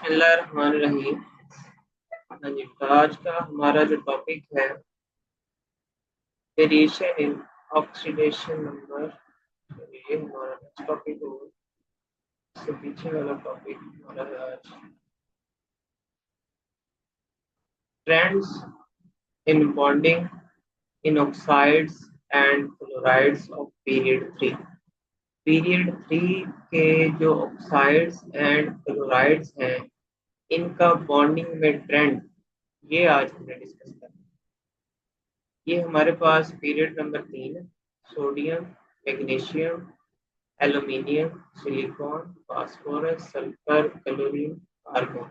बिस्मिल्लाहिर्रहमानिर्रहीम। हाँ जी, तो आज का हमारा जो टॉपिक है वेरिएशन इन ऑक्सीडेशन नंबर। ये हमारा नेक्स्ट टॉपिक होगा। इससे पीछे वाला टॉपिक हमारा है आज trends in bonding in oxides and chlorides of period 3। Period 3 के जो ऑक्साइड्स एंड क्लोराइड्स हैं इनका बॉन्डिंग में ट्रेंड, ये आज हमने डिस्कस करना है। ये हमारे पास पीरियड नंबर 3 है। Sodium, magnesium, aluminium, silicon, phosphorus, sulphur, chlorine, argon,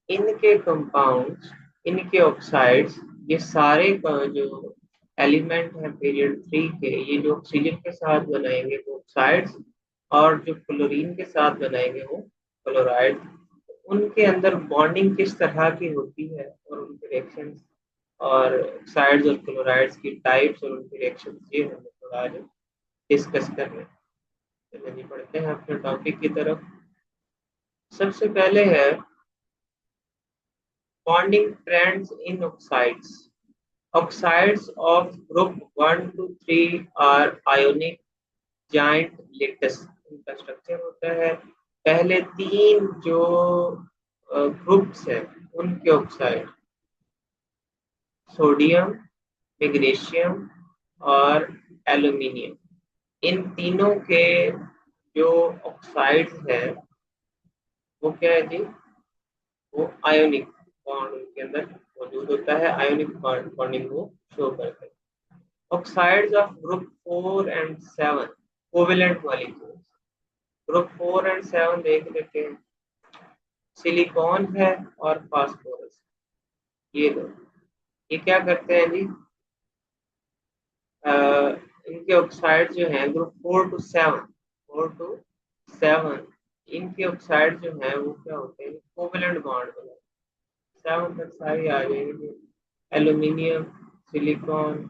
इनके कंपाउंड्स, इनके ऑक्साइड्स, ये सारे का जो एलिमेंट है पीरियड 3 के, ये जो ऑक्सीजन के साथ बनाएंगे वो ऑक्साइड्स और जो क्लोरीन के साथ बनाएंगे वो क्लोराइड। उनके अंदर बॉन्डिंग किस तरह की होती है और उनके रिएक्शंस और ऑक्साइड्स और क्लोराइड्स की टाइप्स और उनके रिएक्शंस, ये हमें थोड़ा आज डिस्कस करना है। चलिए पढ़ते हैं अपने टॉपिक की तरफ। सबसे पहले है bonding trends in oxides. Oxides of group 1 to 3 are ionic giant lattice. इनका स्ट्रक्चर होता है, पहले तीन जो ग्रुप्स है उनके ऑक्साइड सोडियम, मैग्नीशियम और एल्यूमिनियम, इन तीनों के जो ऑक्साइड्स है वो क्या है जी, वो आयोनिक बॉन्ड उनके अंदर मौजूद होता है। आयोनिक बॉन्डिंग वो शो करते हैं। Oxides of group 4 and 7 covalent molecules. Group 4 and 7 देख लेते हैं। सिलिकॉन है और फास्फोरस, ये दो, ये क्या करते हैं जी, इनके ऑक्साइड जो हैं ग्रुप 4 to 7 इनके ऑक्साइड जो हैं वो क्या होते हैं, कोवेलेंट बॉन्ड बनाते हैं। 7 तक सारी आ जाएंगे। एल्यूमिनियम, सिलिकॉन,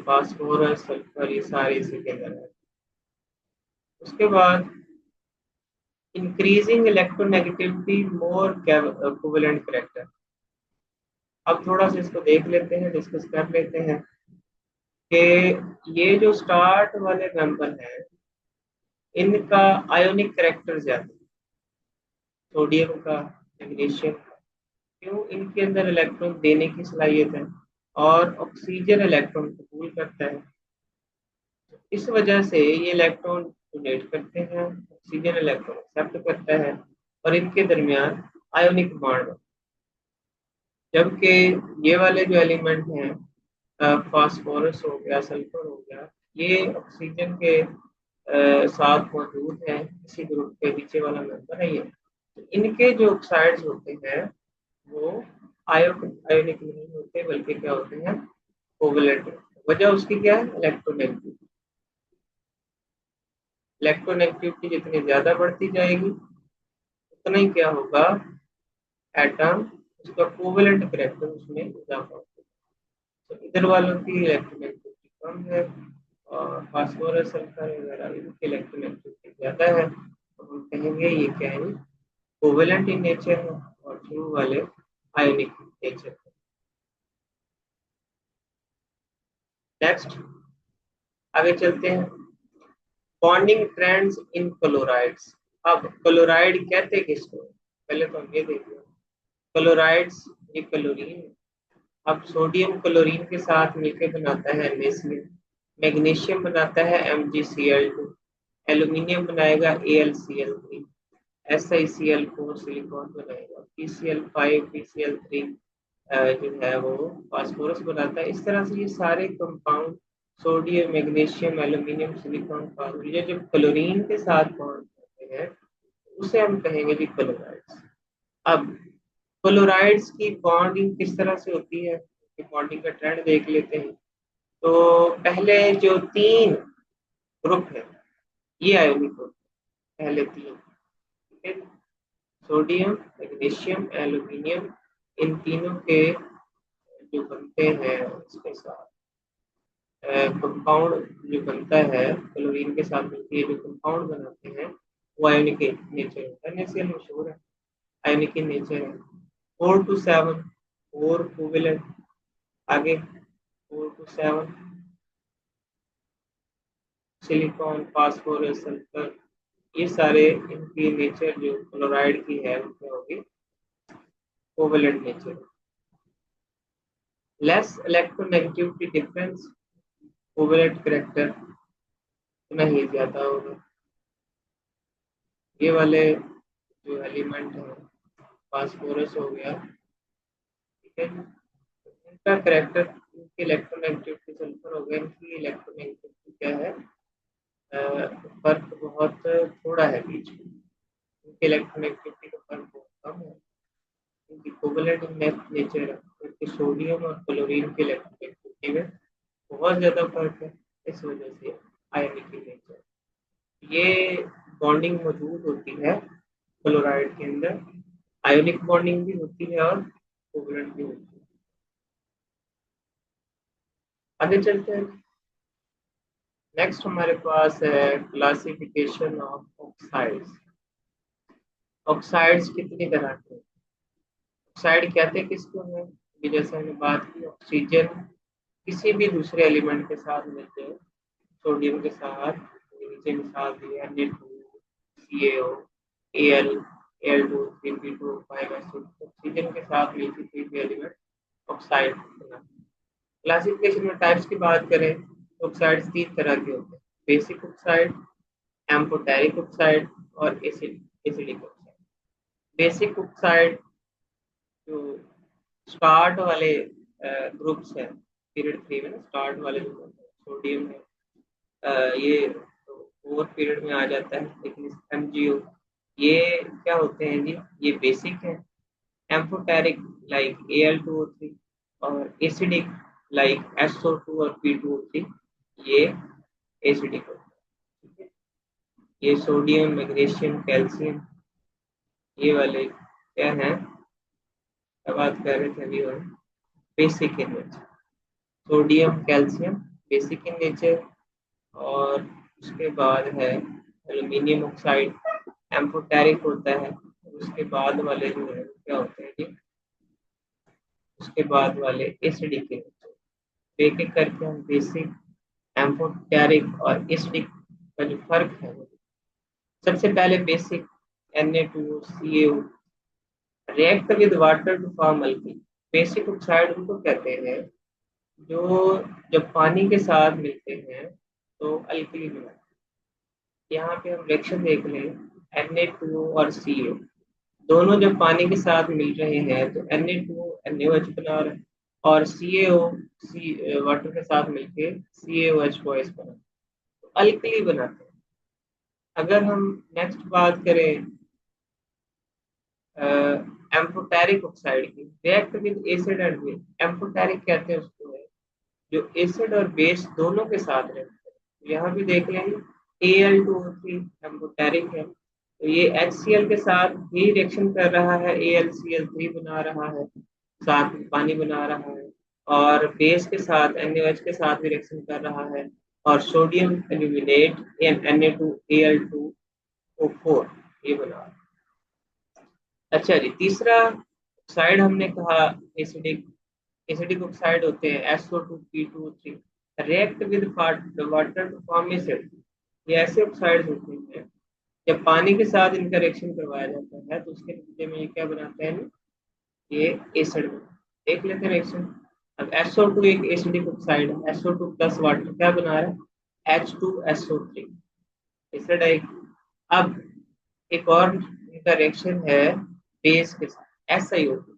फास्फोरस, सल्फर, ये सारे इसी के अंदर है। उसके बाद इंक्रीजिंग इलेक्ट्रोनेगेटिविटी मोर कोवेलेंट करेक्टर। अब थोड़ा सा इसको देख लेते हैं, डिस्कस कर लेते हैं कि ये जो स्टार्ट वाले मेंबर हैं इनका आयोनिक करेक्टर ज्यादा है, सोडियम का, मैग्नीशियम का। क्यों? इनके अंदर इलेक्ट्रॉन देने की सलाहियत है और ऑक्सीजन इलेक्ट्रॉन कबूल करता है। इस वजह से ये इलेक्ट्रॉन डोनेट करते हैं, ऑक्सीजन इलेक्ट्रॉन एक्सेप्ट करता है और इनके दरमियान आयोनिक बॉन्ड। जबकि ये वाले जो एलिमेंट हैं, फास्फोरस हो गया, सल्फर हो गया, ये ऑक्सीजन के साथ मौजूद है, इसी ग्रुप के नीचे वाला मेंबर है ये। तो इनके जो ऑक्साइड्स होते हैं वो आयोनिक नहीं होते बल्कि क्या होते हैं, कोवेलेंट। वजह उसकी क्या है, इलेक्ट्रोनेगेटिविटी। इलेक्ट्रोनेगेटिविटी जितनी ज्यादा बढ़ती जाएगी उतना ही क्या होगा, एटम, उसका कोवेलेंट करेक्टर उसमें इजाफा होगा। तो इधर वालों की इलेक्ट्रोनेगेटिविटी कम है और फास्फोरस, सल्फर वगैरह इनकी इलेक्ट्रोनेगेटिविटी ज्यादा है, तो हम कहेंगे ये क्या है, कोवेलेंट इन नेचर है और फ्लू वाले आयोनिक नेचर है। नेक्स्ट आगे चलते हैं, बॉन्डिंग ट्रेंड्स इन क्लोराइड्स। अब क्लोराइड कहते किसको, पहले तो हम ये देखते हैं। क्लोराइड्स, ये क्लोरीन। अब सोडियम क्लोरीन के साथ मिलकर बनाता है NaCl, मैग्नीशियम बनाता है MgCl2, एल्यूमिनियम बनाएगा AlCl3, SiCl4 सिलिकॉन बनाएगा PCl5, PCl3 जो है वो फास्फोरस बनाता है। इस तरह से ये सारे compound sodium, magnesium, aluminium, silicon, phosphorus, ये जो क्लोरीन के साथ बॉन्ड करते हैं उसे हम कहेंगे जी क्लोराइड्स। अब क्लोराइड्स की बॉन्डिंग किस तरह से होती है, बॉन्डिंग का ट्रेंड देख लेते हैं। तो पहले जो तीन ग्रुप है ये आयोनिक होते हैं, पहले तीन, ठीक है। सोडियम, मैग्नीशियम, एल्यूमिनियम, इन तीनों के जो बनते हैं इसके साथ कंपाउंड जो बनता है क्लोरीन के साथ मिलकर जो कंपाउंड बनाते हैं वो आयोनिक नेचर होता है। NaCl मशहूर है, आयनिक इन नेचर है। 4 to 7 4 कोवेलेंट। आगे 4 to 7 सिलिकॉन, फास्फोरस, सल्फर, ये सारे इनकी नेचर जो क्लोराइड की है वो क्या होगी, covalent nature. Less electronegativity difference, covalent character नहीं ज्यादा होगा। ये वाले जो एलिमेंट है, फास्फोरस हो गया, ठीक है, इनका करेक्टर, इनकी इलेक्ट्रोनेगेटिविटी, सल्फर हो गया, इनकी इलेक्ट्रोनेगेटिविटी क्या है, फर्क बहुत थोड़ा है बीच में, इनकी इलेक्ट्रोनेगेटिविटी का फर्क बहुत कम है, इनकी कोवेलेंट नेचर है, जबकि सोडियम और क्लोरीन की इलेक्ट्रोनेगेटिविटी में बहुत ज्यादा फर्क है। इस वजह से आयनिक नेचर, ये बॉन्डिंग मौजूद होती है क्लोराइड के अंदर, आयोनिक बॉन्डिंग भी होती है और कोवेलेंट भी होती है। आगे चलते हैं। नेक्स्ट हमारे पास है क्लासिफिकेशन ऑफ ऑक्साइड्स। ऑक्साइड्स कितनी तरह के, ऑक्साइड कहते किसको है, ये जैसे हमने बात की, ऑक्सीजन किसी भी दूसरे एलिमेंट के साथ मिलते हैं, सोडियम के साथ, नीचे मिसाल दी है Na2CaO, Al2, 3P2, 5 ऑक्सीजन के साथ मिलती कोई भी एलिमेंट ऑक्साइड बना। क्लासिफिकेशन में टाइप्स की बात करें तो ऑक्साइड्स 3 तरह के होते हैं, बेसिक ऑक्साइड, एम्फोटेरिक ऑक्साइड और एसिडिक ऑक्साइड। बेसिक ऑक्साइड जो स्टार्ट वाले ग्रुप्स हैं, पीरियड 3 में स्टार्ट वाले जो सोडियम है, ये तो 4 पीरियड में आ जाता है, लेकिन MgO ये क्या होते हैं जी, ये बेसिक है। एम्फोटेरिक लाइक Al2O3 और एसिडिक लाइक SO2 और P2O3, ये एसिडिक होता है, ठीक है। ये सोडियम, मैग्नीशियम, कैल्शियम, ये वाले क्या हैं, क्या बात कर रहे थे अभी हम, basic in nature, sodium, calcium basic in nature, और उसके बाद है एल्यूमिनियम ऑक्साइड, एम्फोटेरिक होता है, उसके बाद वाले जो है क्या होते हैं जी, उसके बाद वाले एसिडिक इन नेचर। एक एक करके हम बेसिक, एम्फोटेरिक और एसिडिक का जो फर्क है, सबसे पहले basic, Na2CaO react with water to form alkene. Basic oxide उनको कहते हैं जो जब पानी के साथ मिलते हैं तो अल्कली बनाते हैं। यहाँ पे हम रिएक्शन देख लें, Na2O और CO दोनों जब पानी के साथ मिल रहे हैं तो Na2O NaOH बना रहे हैं, और CaO वाटर के साथ मिलके CaOH बना रहे हैं, तो अल्कली बनाते हैं। अगर हम नेक्स्ट बात करें एम्फोटेरिक ऑक्साइड की, react with acid and base, amphoteric कहते हैं उसको है जो एसिड और बेस दोनों के साथ रहते हैं। यहाँ भी देख लेंगे Al2O3 एम्फोटेरिक है, तो ये HCl के साथ ही रिएक्शन कर रहा है, AlCl3 बना रहा है, साथ में पानी बना रहा है, और बेस के साथ NaOH के साथ भी रिएक्शन कर रहा है, और सोडियम एल्यूमिनेट Na2Al2O4 ये बना रहा है। अच्छा जी, तीसरा ऑक्साइड हमने कहा एसिडिक, एसिडिक ऑक्साइड होते हैं SO2P2O3 react with water to form acid. ये ऐसे ऑक्साइड होते हैं जब पानी के साथ इनका रिएक्शन करवाया जाता है तो उसके नतीजे में ये क्या बनाते हैं, ये एसिड बनाते हैं। देख लेते हैं रिएक्शन। अब SO2 एक एसिडिक ऑक्साइड है, SO2 प्लस वाटर क्या बना रहा है, H2SO3 एसिड है। अब एक और इनका रिएक्शन है बेस के साथ SiO2,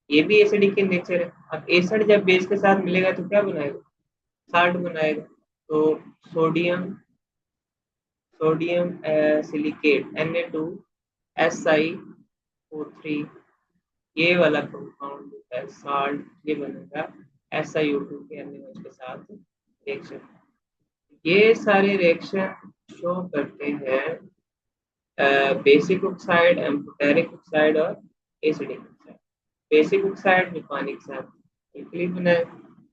ये भी एसिडिक इन नेचर है। अब एसिड जब बेस के साथ मिलेगा तो क्या बनाएगा, साल्ट बनाएगा। तो सोडियम, सोडियम सिलिकेट Na2SiO3 ये वाला कंपाउंड होता है साल्ट, ये बनेगा SiO2 के NaOH के साथ रिएक्शन। ये सारे रिएक्शन शो करते हैं बेसिक ऑक्साइड, एम्फोटेरिक ऑक्साइड और एसिडिक ऑक्साइड। बेसिक ऑक्साइड जो पानी के साथ बिल्कुल बनाए,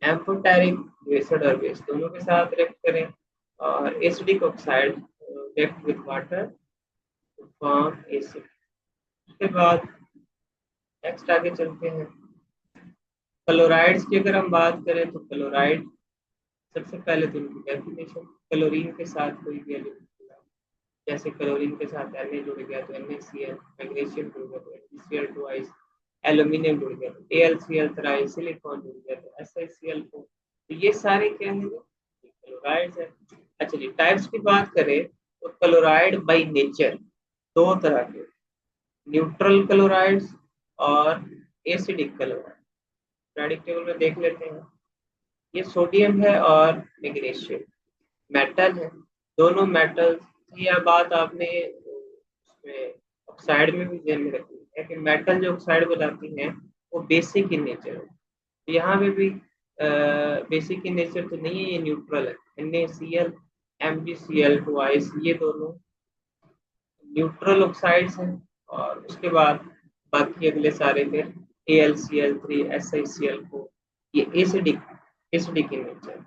एम्फोटेरिक जो एसिड और बेस दोनों के साथ रिएक्ट करें, और acidic oxide react with water to form acid. उसके बाद नेक्स्ट आगे चलते हैं। क्लोराइड्स की अगर हम बात करें तो क्लोराइड, सबसे पहले तो उनकी डेफिनेशन, क्लोरीन के साथ कोई भी एलिमेंट जुड़ा, जैसे क्लोरीन के साथ Na जुड़ गया तो NaCl, मैग्नीशियम जुड़ गया तो MgCl2 आइस, एल्यूमिनियम जुड़ गया तो AlCl थ्राइस, सिलिकॉन जुड़ गया तो SiCl4। तो ये सारे क्या है, क्लोराइड्स है। अच्छा जी, टाइप्स की बात करें तो क्लोराइड बाई नेचर दो तरह के, न्यूट्रल क्लोराइड्स और एसिडिक क्लोराइड। पीरियोडिक टेबल में देख लेते हैं। ये सोडियम है और मैग्नीशियम मेटल है, दोनों मेटल। यह बात आपने उसमें ऑक्साइड में भी ध्यान में रखनी है कि मेटल जो ऑक्साइड बनाती हैं वो बेसिक इन नेचर है। यहाँ पे भी बेसिक इन नेचर तो नहीं है, ये न्यूट्रल है। NaCl, MgCl2 आइस, ये दोनों न्यूट्रल ऑक्साइड्स हैं। और उसके बाद बाकी अगले सारे फिर AlCl3, SiCl4, ये acidic acidic in nature.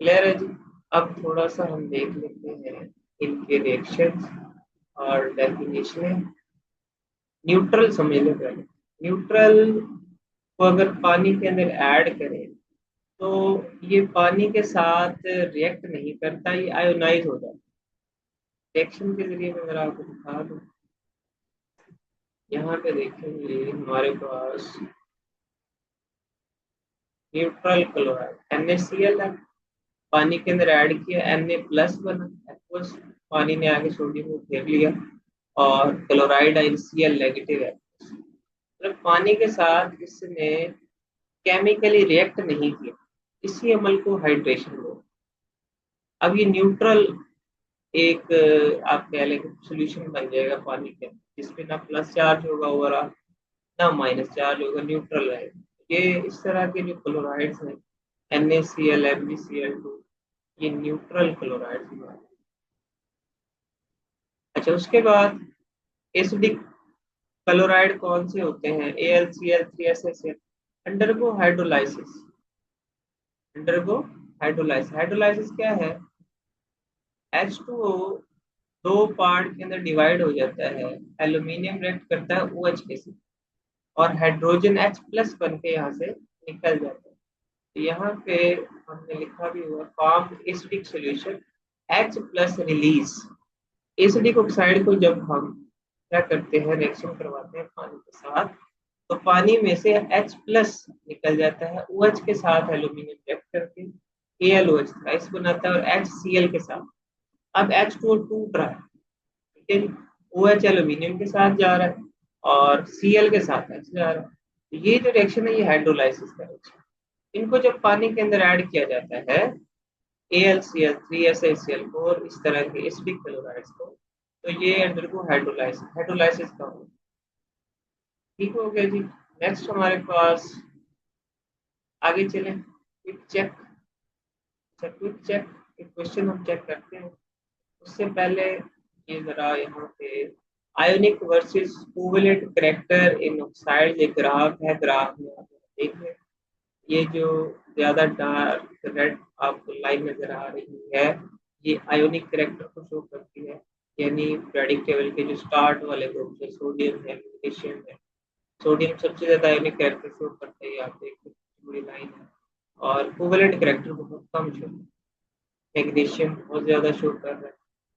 Clear है जी। अब थोड़ा सा हम देख लेते हैं इनके रिएक्शंस और डेफिनेशन। न्यूट्रल समझ लो पहले। न्यूट्रल को अगर पानी के अंदर ऐड करें तो ये पानी के साथ रिएक्ट नहीं करता, ये आयोनाइज हो जाता है। रिएक्शन के जरिए मैं अगर आपको दिखा दूं, यहाँ पे देखेंगे हमारे पास न्यूट्रल क्लोराइड NaCl है, पानी के अंदर ऐड किया, Na प्लस बना, एक्वस, पानी ने आगे सोडियम को घेर लिया, और क्लोराइड NaCl नेगेटिव है। मतलब पानी के साथ इसने केमिकली रिएक्ट नहीं किया, इसी अमल को हाइड्रेशन बोलते हैं। अब ये न्यूट्रल एक आप कह लें सोल्यूशन बन जाएगा पानी के, जिसमें ना प्लस चार्ज होगा ओवरऑल ना माइनस चार्ज होगा, न्यूट्रल रहेगा। ये इस तरह के जो क्लोराइड्स हैं NaCl, MgCl2, ये न्यूट्रल क्लोराइड्स हैं। अच्छा, उसके बाद एसिडिक क्लोराइड कौन से होते हैं? AlCl3, SiCl, undergo hydrolysis. Undergo hydrolysis, hydrolysis क्या है? H2O दो पार्ट के अंदर डिवाइड हो जाता है, एल्यूमिनियम रिएक्ट करता है OH के साथ, और हाइड्रोजन H प्लस बन के यहाँ से निकल जाता है। तो यहाँ पे हमने लिखा भी हुआ, form acidic solution, H plus release. Acidic oxide को जब हम क्या करते हैं, रिएक्शन करवाते हैं पानी के साथ, तो पानी में से H प्लस निकल जाता है, OH के साथ एल्यूमिनियम रिएक्ट करके AlOH राइस बनाता है, और HCl के साथ। अब H2O टूट रहा है, ठीक है जी, OH एल्यूमिनियम के साथ जा रहा है और Cl के साथ H जा रहा है। तो ये जो रिएक्शन है ये हाइड्रोलाइसिस का रिएक्शन। इनको जब पानी के अंदर ऐड किया जाता है, AlCl3, SiCl4, इस तरह के एसिडिक क्लोराइड्स को, तो ये अंडरगो हाइड्रोलाइसिस, हाइड्रोलाइसिस का हो, ठीक हो गया जी। नेक्स्ट हमारे पास आगे चले, क्विक चेक। क्विक चेक, एक क्वेश्चन हम चेक करते हैं। उससे पहले ये जरा यहाँ पे आयोनिक वर्सेस कोवेलेंट करैक्टर इन ऑक्साइड एक ग्राफ है, ग्राफ में आप देख लें। ये जो ज्यादा डार्क रेड आपको लाइन नजर आ रही है, ये आयोनिक करैक्टर को शो करती है, यानी पीरियोडिक टेबल के जो स्टार्ट वाले ग्रुप है, सोडियम है, मैग्नीशियम है। सोडियम सबसे ज्यादा आयोनिक करैक्टर शो करता है, आप देख सकते पूरी लाइन है, और कोवेलेंट करैक्टर बहुत कम शो, मैग्नीशियम बहुत ज्यादा शो कर रहा है,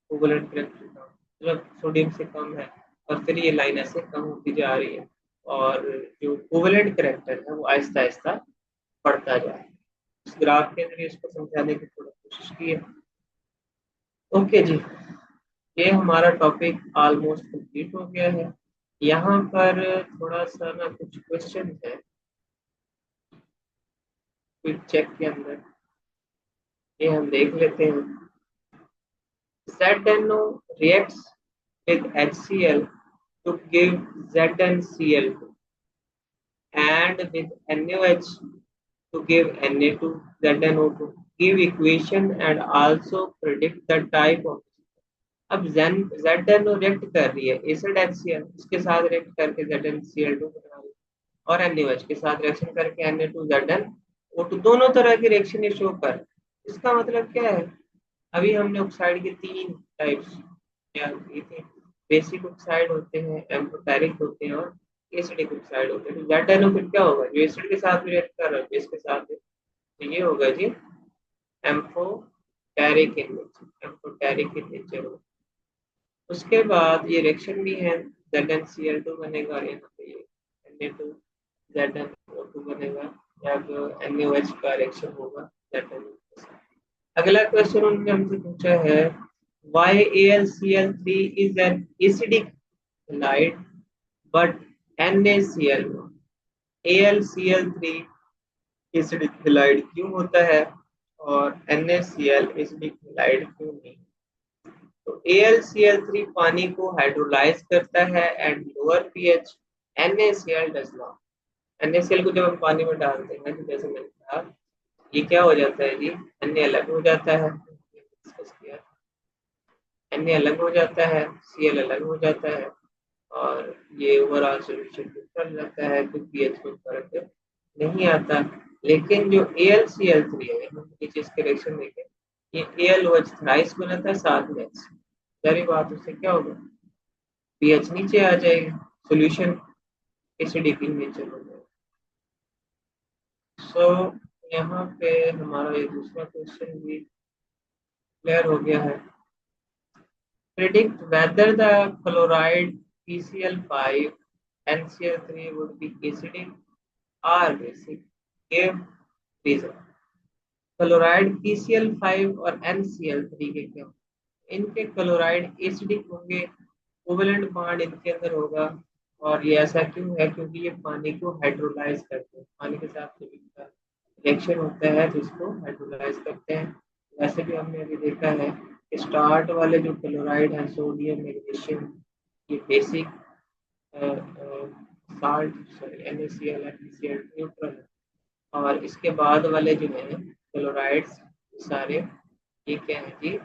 कोवेलेंट करैक्टर कम, मतलब सोडियम से कम है, और फिर ये लाइन ऐसे कम होती जा रही है, और जो कोवेलेंट करैक्टर है वो आहिस्ता आहिस्ता बढ़ता जाए। इस ग्राफ के जरिए इसको समझाने की थोड़ा कोशिश की है। ओके जी, ये हमारा टॉपिक ऑलमोस्ट कंप्लीट हो गया है। यहाँ पर थोड़ा सा ना कुछ क्वेश्चन है क्विक चेक के अंदर, ये हम देख लेते हैं। ZNO reacts with HCl to give ZnCl2, and with NaOH to give Na2ZNO2. Give equation and also predict the type of। अब ZNO रिएक्ट कर रही है एसिड HCl, इसके साथ रिएक्ट करके ZnCl2 बना रही है, और NaOH के साथ रिएक्शन करके Na2ZnO2, दोनों तरह की रिएक्शन ये शो कर। इसका मतलब क्या है? अभी हमने ऑक्साइड के तीन टाइप्स किए थे। बेसिक ऑक्साइड होते हैं, एम्फोटेरिक होते हैं, और एसिडिक ऑक्साइड होते हैं। तो ZnO फिर क्या होगा, जो एसिड के साथ रिएक्ट कर रहा है बेस के साथ है, तो ये होगा जी amphoteric in nature, amphoteric in nature होगा। उसके बाद ये रिएक्शन भी है, ZnCl2 बनेगा और यहाँ पे ये Na2 ZnO2 बनेगा, जब NaOH का रिएक्शन होगा ZnO के साथ। अगला क्वेश्चन उन्होंने हमसे पूछा है why AlCl3 is an acidic halide but NaCl1, AlCl3 acidic halide क्यों होता है और NaCl एसिडिक हैलाइड क्यों नहीं। तो AlCl3 पानी को हाइड्रोलाइज करता है and lower pH, NaCl does not. NaCl को जब हम पानी में डालते हैं तो जैसे मैंने कहा ये क्या हो जाता है जी, Na अलग हो जाता है, Na अलग हो जाता है, Cl अलग हो जाता है और ये ओवरऑल सॉल्यूशन न्यूट्रल रहता है, तो पीएच में फर्क नहीं आता। लेकिन जो AlCl3 है, नीचे इसके रिएक्शन देखें, ये AlOH थ्राइस बनाता है साथ में H, जारी बात उससे क्या होगा, पीएच नीचे आ जाएगा, सॉल्यूशन एसिडिक इन नेचर हो जाएगा। सो यहाँ पे हमारा ये दूसरा क्वेश्चन भी क्लियर हो गया है। Predict whether the chloride PCl5 NCl3 would be acidic or basic, give reason। Chloride PCl5 और NCl3 के क्या, इनके क्लोराइड एसिडिक होंगे, कोवेलेंट बॉन्ड इनके अंदर होगा, और ये ऐसा क्यों है, क्योंकि ये पानी को हाइड्रोलाइज करते हैं, पानी के साथ जब इनका रिएक्शन होता है तो इसको हाइड्रोलाइज करते हैं। वैसे भी हमने अभी देखा है स्टार्ट वाले जो क्लोराइड है सोडियम मैग्नीशियम, ये basic salt sorry NaCl NaCl neutral है, और इसके बाद वाले जो है क्लोराइड्स सारे ये क्या है जी,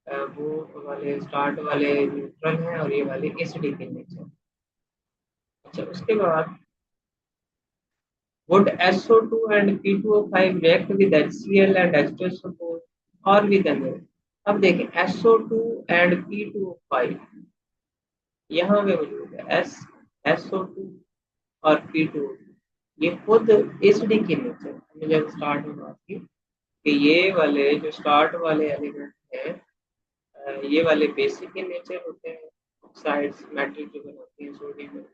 वो वाले स्टार्ट वाले न्यूट्रल हैं और ये वाले एसिडिक इन नेचर। अच्छा उसके बाद would SO2 and P2O5 react with HCl and H2SO4 or with NaOH। अब देखें SO2 and P2O5 यहाँ पे मौजूद है, SO2 और P2O, ये खुद एसिडिक इन नेचर, हमने जब स्टार्ट में बात की कि ये वाले जो स्टार्ट वाले एलिमेंट हैं ये वाले बेसिक इन नेचर होते हैं, ऑक्साइड्स मेटल जो बनाते हैं सोडियम,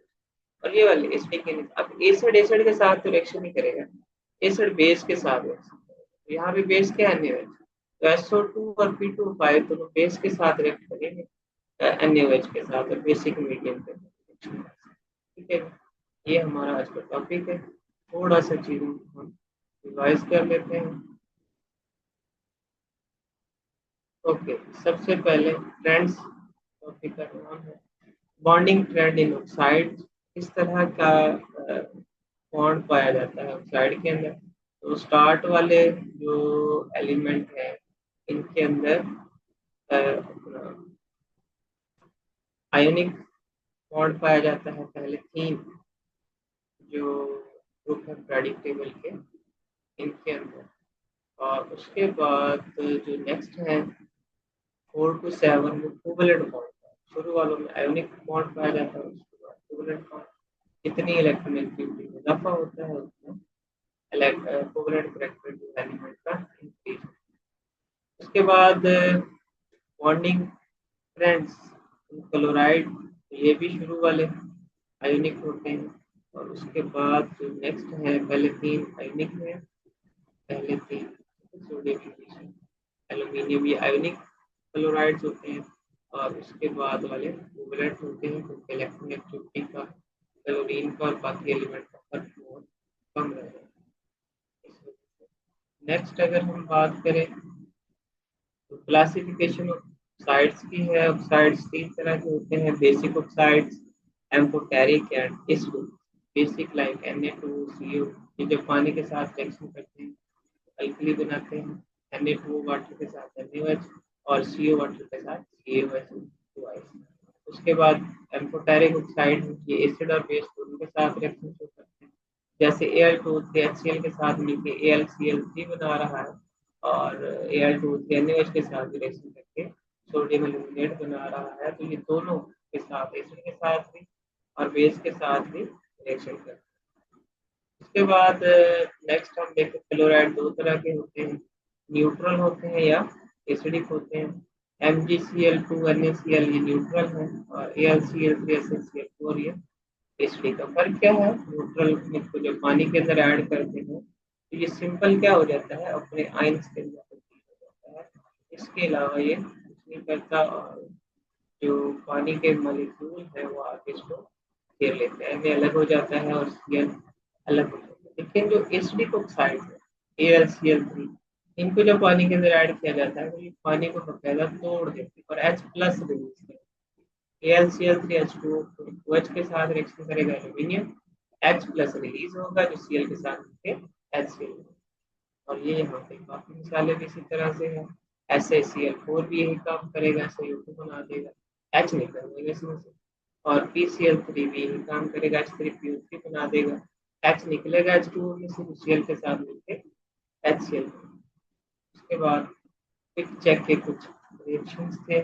और ये वाले एसिडिक इन नेचर। अब एसिड एसिड के साथ तो रिएक्शन नहीं करेगा, एसिड बेस के साथ रिएक्शन करेगा, तो यहाँ पे बेस क्या है NaOH, तो SO2 और P2O5 दोनों बेस के साथ रिएक्ट करेंगे NaOH के साथ और बेसिक मीडियम पे, ठीक है। ये हमारा आज का टॉपिक है, थोड़ा सा चीज़ों को हम रिवाइज कर लेते हैं। ओके सबसे पहले ट्रेंड्स टॉपिक का नाम है बॉन्डिंग ट्रेंड इन ऑक्साइड, किस तरह का बॉन्ड पाया जाता है ऑक्साइड के अंदर। तो स्टार्ट वाले जो एलिमेंट है इनके अंदर आयोनिक बॉन्ड पाया जाता है, पहले 3 जो ग्रुप है पीरियोडिक टेबल के इनके अंदर, और उसके बाद जो नेक्स्ट है 4 to 7 वो कोवेलेंट बॉन्ड, शुरू वालों में आयोनिक बॉन्ड पाया जाता है, उसके बाद कोवेलेंट बॉन्ड, जितनी इलेक्ट्रोनेगेटिविटी में इजाफा होता है उतना कोवेलेंट करैक्टर एलिमेंट का इंक्रीज। उसके बाद बॉन्डिंग ट्रेंड्स क्लोराइड, ये भी शुरू वाले आयोनिक होते हैं, और उसके बाद जो नेक्स्ट है पहले 3 आयोनिक है, पहले 3 सोडियम एल्यूमिनियम, ये आयोनिक क्लोराइड्स होते हैं, और उसके बाद वाले कोवेलेंट होते हैं, क्योंकि इलेक्ट्रोनेगेटिविटी का क्लोरीन का और बाकी एलिमेंट का फर्क बहुत कम रहेगा। नेक्स्ट अगर हम बात करें तो क्लासिफिकेशन ऑक्साइड्स की है, ऑक्साइड्स 3 तरह के होते हैं, basic oxides, amphoteric and acidic. Basic like Na2CO, ये जब पानी के साथ रिएक्शन करते हैं अल्कली बनाते हैं, Na2 वाटर के साथ NaOH और CO वाटर के साथ CaOH। उसके बाद एम्फोटेरिक ऑक्साइड, ये एसिड और बेस दोनों के साथ रिएक्शन शो करते हैं, जैसे Al2O3 HCl के साथ मिलकर AlCl3 बना रहा है, और Al2O3 NaOH के साथ रिएक्शन करके सोडियम एल्यूमिनेट बना रहा है, तो ये दोनों के साथ एसिड के साथ भी और बेस के साथ भी रिएक्शन करते हैं। उसके बाद नेक्स्ट हम देखते हैं क्लोराइड दो तरह के होते हैं, न्यूट्रल होते हैं या एसिडिक होते हैं। MgCl2NaCl ये न्यूट्रल है और AlCl3SaCl4 ये एसिडिक। का फर्क क्या है, न्यूट्रल में को जब पानी के अंदर ऐड करते हैं तो ये सिंपल क्या हो जाता है, अपने आयंस के अंदर तब्दील हो जाता है। इसके अलावा ये कुछ नहीं करता और जो पानी के मॉलिक्यूल है वो आगे इसको घेर लेते हैं, ये अलग हो जाता है और Cl अलग हो जाता है। लेकिन जो एसिडिक ऑक्साइड है AlCl3, इनको जब पानी के अंदर ऐड किया जाता है तो ये पानी को बकायदा तोड़ देते हैं और H प्लस रिलीज करते हैं। AlCl3H2O OH के साथ रिएक्शन करेगा एल्यूमिनियम, H प्लस रिलीज होगा जो Cl के साथ मिलकर HCl। और ये यहाँ पे काफी मिसालें भी इसी तरह से है। SaCl4 भी यही काम करेगा, SiO2 बना देगा, H निकल जाएगा इसमें से। और PCl3 भी यही काम करेगा, H3PO3 बना देगा, H निकलेगा H2O में से Cl के साथ मिलकर HCl। उसके बाद क्विक चेक के कुछ रिएक्शंस थे,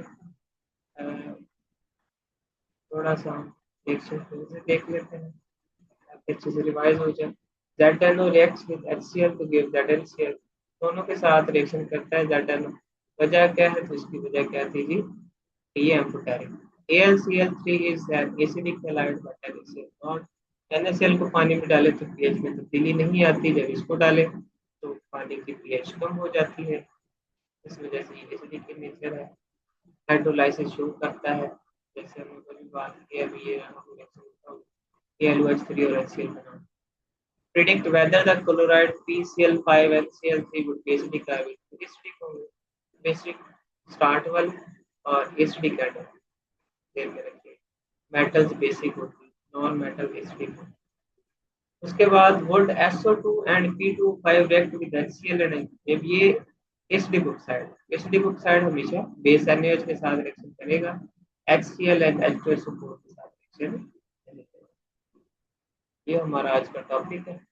थोड़ा सा रिएक्शन फिर से देख लेते हैं ताकि अच्छे से रिवाइज हो जाए। ZNO reacts with HCl to give ZnCl, दोनों के साथ रिएक्शन करता है ZNO। वजह क्या है, तो इसकी वजह क्या थी जी, ये amphoteric. AlCl3 is an acidic halide but NaCl not। NaCl को पानी में डाले तो pH में तब्दीली नहीं आती, जब इसको डाले तो पानी की pH कम हो जाती है, इस वजह से ये एसिडिक इन नेचर है। हाइड्रोलाइसिस शो करता है, जैसे हमने कभी बात की अभी ये AlOH3 और HCl बना। Predict whether the chloride PCl5 and Cl3 would be acidic or basic होंगे, बेसिक स्टार्ट वाले और एसिडिक एटम ध्यान में रखिए। मेटल्स बेसिक होती है, नॉन मेटल एसिडिक होती है। उसके बाद would SO2 and P2O5 react with HCl and जब ये एसिडिक ऑक्साइड हमेशा बेस NaOH के साथ रिएक्शन करेगा, HCl एंड H2SO4 के साथ रिएक्शन करेगा। ये हमारा आज का टॉपिक है।